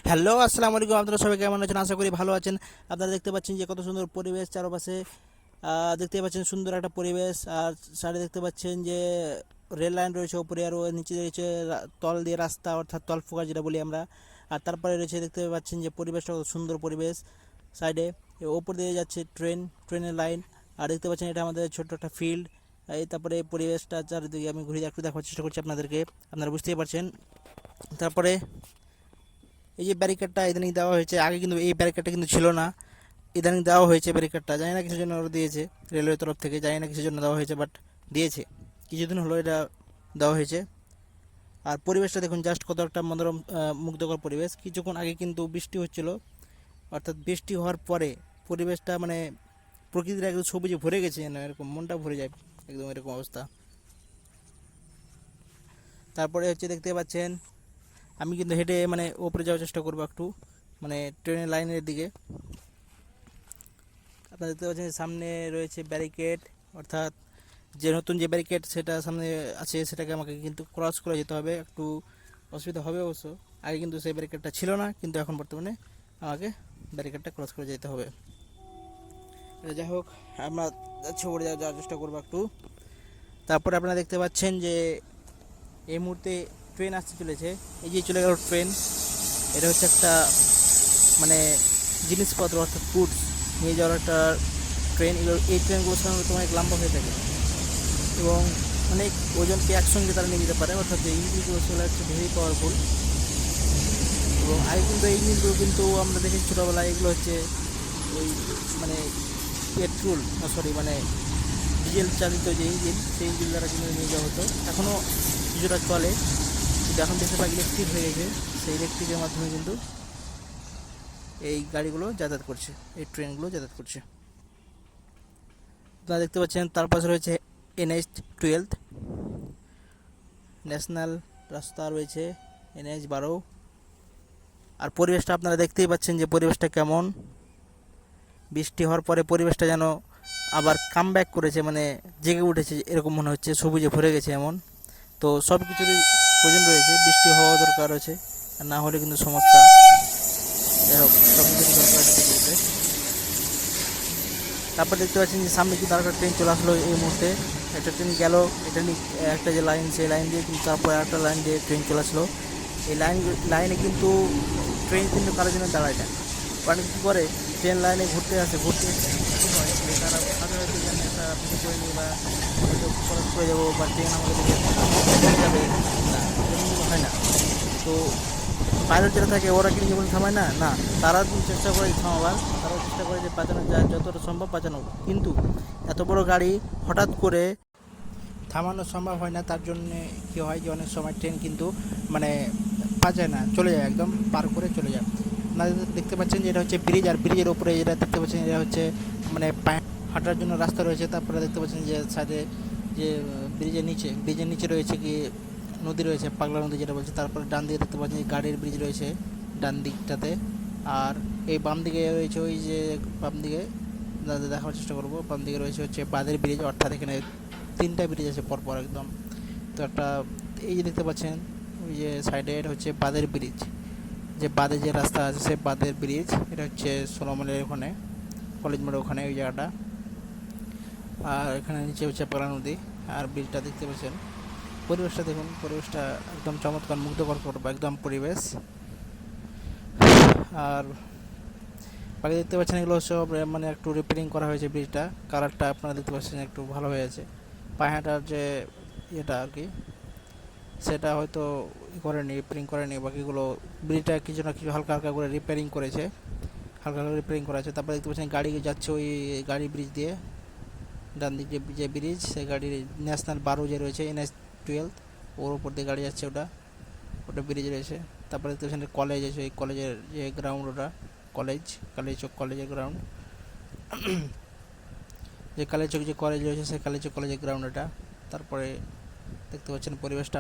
Hello, আসসালামু আলাইকুম। আপনারা সবাই কেমন আছেন? আশা করি ভালো আছেন। আপনারা দেখতে পাচ্ছেন যে কত সুন্দর পরিবেশ চারপাশে। দেখতে পাচ্ছেন সুন্দর একটা পরিবেশ। আর সাইডে দেখতে পাচ্ছেন যে রেল লাইন রয়েছে, উপরে আরও নিচে রয়েছে তল দিয়ে রাস্তা, অর্থাৎ তল ফোকা যেটা বলি আমরা। আর তারপরে রয়েছে দেখতে পাচ্ছেন যে পরিবেশটা কত সুন্দর পরিবেশ। সাইডে ওপর দিয়ে যাচ্ছে ট্রেনের লাইন। আর দেখতে পাচ্ছেন এটা আমাদের ছোট্ট একটা ফিল্ড। এই তারপরে এই পরিবেশটা চারিদিকে আমি ঘুরে একটু দেখার চেষ্টা করছি আপনাদেরকে, আপনারা বুঝতেই পারছেন। তারপরে এই যে ব্যারিকেডটা ইদানিং দেওয়া হয়েছে, আগে কিন্তু এই ব্যারিকেডটা কিন্তু ছিল না, ইদানিং দেওয়া হয়েছে ব্যারিকেডটা। জানি না কিছুর জন্য ওরা দিয়েছে, রেলওয়ের তরফ থেকে, জানি না কিছুর জন্য দেওয়া হয়েছে, বাট দিয়েছে। কিছুদিন হলো এটা দেওয়া হয়েছে। আর পরিবেশটা দেখুন জাস্ট কত একটা মনোরম, মুগ্ধকর পরিবেশ। কিছুক্ষণ আগে কিন্তু বৃষ্টি হচ্ছিল, অর্থাৎ বৃষ্টি হওয়ার পরে পরিবেশটা মানে প্রকৃতির একদম সবুজে ভরে গেছে, যেন এরকম মনটা ভরে যায়, একদম এরকম অবস্থা। তারপরে হচ্ছে দেখতে পাচ্ছেন আমি কিন্তু হেঁটে মানে ওপরে যাওয়ার চেষ্টা করবো একটু, মানে ট্রেনের লাইনের দিকে। আপনারা দেখতে পাচ্ছেন সামনে রয়েছে ব্যারিকেড, অর্থাৎ যে নতুন যে ব্যারিকেড সেটা সামনে আছে, সেটাকে আমাকে কিন্তু ক্রস করে যেতে হবে। একটু অসুবিধা হবে অবশ্য, আগে কিন্তু সেই ব্যারিকেডটা ছিল না, কিন্তু এখন বর্তমানে আমাকে ব্যারিকেডটা ক্রস করে যেতে হবে। যাই হোক, আমরা যাচ্ছি ওপরে যাওয়ার চেষ্টা করবো একটু। তারপরে আপনারা দেখতে পাচ্ছেন যে এই মুহূর্তে ট্রেন আসতে চলেছে। এই যে চলে গেল ট্রেন। এটা হচ্ছে একটা মানে জিনিসপত্র, অর্থাৎ গুডস নিয়ে যাওয়ার একটা ট্রেন। এই ট্রেনগুলো সাধারণত অনেক লম্বা হয়ে থাকে এবং অনেক ওজনকে একসঙ্গে তারা নিয়ে যেতে পারে, অর্থাৎ যে ইঞ্জিনগুলো সেগুলো হচ্ছে ভেরি পাওয়ারফুল। এবং আগে কিন্তু এই ইঞ্জিনগুলো কিন্তু আমরা দেখেছি ছোটোবেলায়, এগুলো হচ্ছে ওই মানে পেট্রোল, সরি মানে ডিজেল চালিত যে ইঞ্জিন, সেই ইঞ্জিন দ্বারা কিন্তু নিয়ে যাওয়া হতো। এখনও কিছুটা চলে, কিন্তু এখন বেশিরভাগ ইলেকট্রিক হয়ে গেছে। সেই ইলেকট্রিকের মাধ্যমে কিন্তু এই গাড়িগুলো যাতায়াত করছে, এই ট্রেনগুলো যাতায়াত করছে। আপনারা দেখতে পাচ্ছেন তার পাশে রয়েছে NH-12 ন্যাশনাল রাস্তা রয়েছে, NH-12। আর পরিবেশটা আপনারা দেখতেই পাচ্ছেন যে পরিবেশটা কেমন। বৃষ্টি হওয়ার পরে পরিবেশটা যেন আবার কাম ব্যাক করেছে, মানে জেগে উঠেছে এরকম মনে হচ্ছে, সবুজে ভরে গেছে এমন। তো সব কিছুরই প্রয়োজন রয়েছে, বৃষ্টি হওয়া দরকার আছে, আর না হলে কিন্তু সমস্যা। যাই হোক, সব কিছুরই দরকার আছে পৃথিবীতে। তারপর দেখতে পাচ্ছেন যে সামনে কিন্তু আরেকটা ট্রেন চলে আসলো এই মুহূর্তে। একটা ট্রেন গেল, এটা একটা যে লাইন, সেই লাইন দিয়ে কিন্তু তারপরে একটা লাইন দিয়ে ট্রেন চলে আসলো। এই লাইনে কিন্তু ট্রেন কিন্তু কারোর জন্য দাঁড়ায় না। কারণ কী করে, ট্রেন লাইনে ঘুরতে আসে, ঘুরতে কী হয় যে তারা ভাবে হয়তো যে আমি একটা কিছু করে নিই, বা হয়তো খরচ করে যাবো, বা ট্রেন আমাকে যাবে না, এরকম কিন্তু হয় না। তো পাইলট যারা থাকে ওরা কি জীবন থামায় না, না, তারা চেষ্টা করে থামাবার, তারাও চেষ্টা করে যে বাঁচানো যায় যতটা সম্ভব বাঁচানো। কিন্তু এত বড় গাড়ি হঠাৎ করে থামানো সম্ভব হয় না। তার জন্যে কী হয় যে অনেক সময় ট্রেন কিন্তু মানে বাঁচায় না, চলে যায়, একদম পার করে চলে যায়। আপনারা দেখতে পাচ্ছেন যে এটা হচ্ছে ব্রিজ, আর ব্রিজের ওপরে যেটা দেখতে পাচ্ছেন এটা হচ্ছে মানে পায়ে হাঁটার জন্য রাস্তা রয়েছে। তারপরে দেখতে পাচ্ছেন যে সাইডে যে ব্রিজের নিচে রয়েছে কি নদী রয়েছে, পাগলা নদী যেটা বলছে। তারপরে ডান দিকে দেখতে পাচ্ছেন গাড়ির ব্রিজ রয়েছে ডান দিকটাতে। আর এই বাম দিকে রয়েছে ওই যে বাম দিকে দেখার চেষ্টা করবো, বাম দিকে রয়েছে হচ্ছে বাঁধের ব্রিজ, অর্থাৎ এখানে তিনটা ব্রিজ আছে পরপর একদম। তো একটা এই যে দেখতে পাচ্ছেন ওই যে সাইডে, এটা হচ্ছে বাঁধের ব্রিজ, যে বাঁধে যে রাস্তা আছে সে বাঁধের ব্রিজ। এটা হচ্ছে সোনামলের ওখানে, কলেজ মোড়ের ওখানে ওই জায়গাটা। আর এখানে নিচে হচ্ছে পাগলা নদী। আর ব্রিজটা দেখতে পাচ্ছেন, পরিবেশটা দেখুন, পরিবেশটা একদম চমৎকার, মুগ্ধকর করবো একদম পরিবেশ। আর বাকি দেখতে পাচ্ছেন এগুলো সব মানে একটু রিপেয়ারিং করা হয়েছে ব্রিজটা, কালারটা আপনারা দেখতে পাচ্ছেন একটু ভালো হয়েছে। পায়ে হাঁটার যে ইয়েটা আর কি, সেটা হয়তো করেনি, রিপেয়ারিং করেনি। বাকিগুলো ব্রিজটা কিছু না কিছু হালকা হালকা করে রিপেয়ারিং করেছে, হালকা হালকা রিপেয়ারিং করা আছে। তারপরে দেখতে পাচ্ছেন গাড়ি যাচ্ছে ওই গাড়ি ব্রিজ দিয়ে, ডান দিকে যে ব্রিজ, সেই গাড়ির ন্যাশনাল 12 যে রয়েছে, NH-12, ওর উপর দিয়ে গাড়ি যাচ্ছে, ওটা ওটা ব্রিজ রয়েছে। তারপরে দেখতে পাচ্ছেন কলেজ আছে, ওই কলেজের যে গ্রাউন্ড, ওটা কলেজ, কালীচক কলেজের গ্রাউন্ড, যে কালীচক যে কলেজ রয়েছে সেই কালীচক কলেজের গ্রাউন্ড এটা। তারপরে দেখতে পাচ্ছেন পরিবেশটা